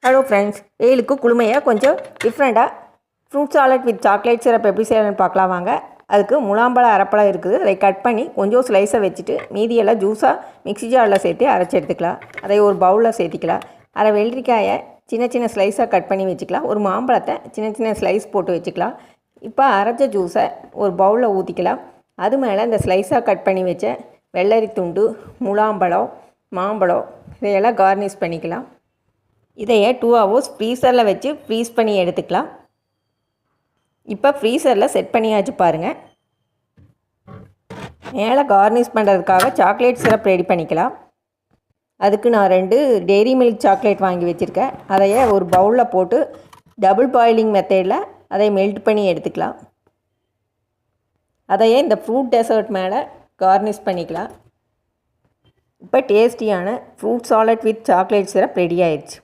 Hello friends, வெயிலுக்கு குளுமையாக கொஞ்சம் டிஃப்ரெண்ட்டாக fruit salad with chocolate syrup எப்படி செய்யணும்னு பார்க்கலாம் வாங்க. அதுக்கு முலாம்பழம் அரைப்பழம் இருக்குது. அதை கட் பண்ணி கொஞ்சம் ஸ்லைஸை வச்சுட்டு மீதியெல்லாம் ஜூஸாக மிக்ஸி ஜாரில் சேர்த்து அரைச்சி எடுத்துக்கலாம். அதை ஒரு பவுலில் சேர்த்திக்கலாம். அரை வெள்ளரிக்காயை சின்ன சின்ன ஸ்லைஸாக கட் பண்ணி வச்சுக்கலாம். ஒரு மாம்பழத்தை சின்ன சின்ன ஸ்லைஸ் போட்டு வச்சுக்கலாம். இப்போ அரைச்ச ஜூஸை ஒரு பவுலில் ஊற்றிக்கலாம். அது மேலே இந்த ஸ்லைஸாக கட் பண்ணி வச்ச வெள்ளரி துண்டு, முலாம்பழம், மாம்பழம் இதையெல்லாம் கார்னிஷ் பண்ணிக்கலாம். இதையே 2 hours ஃப்ரீசரில் வச்சு ஃப்ரீஸ் பண்ணி எடுத்துக்கலாம். இப்போ ஃப்ரீசரில் செட் பண்ணியாச்சு பாருங்கள். மேலே கார்னிஷ் பண்ணுறதுக்காக சாக்லேட் சிரப் ரெடி பண்ணிக்கலாம். அதுக்கு நான் 2 டெய்ரி மில்க் சாக்லேட் வாங்கி வச்சுருக்கேன். அதையே ஒரு பவுலில் போட்டு டபுள் பாயிலிங் மெத்தடில் அதை மெல்ட் பண்ணி எடுத்துக்கலாம். அதையே இந்த ஃப்ரூட் டெசர்ட் மேலே கார்னிஷ் பண்ணிக்கலாம். இப்போ டேஸ்டியான fruit salad with chocolate syrup ready ஆயிடுச்சு.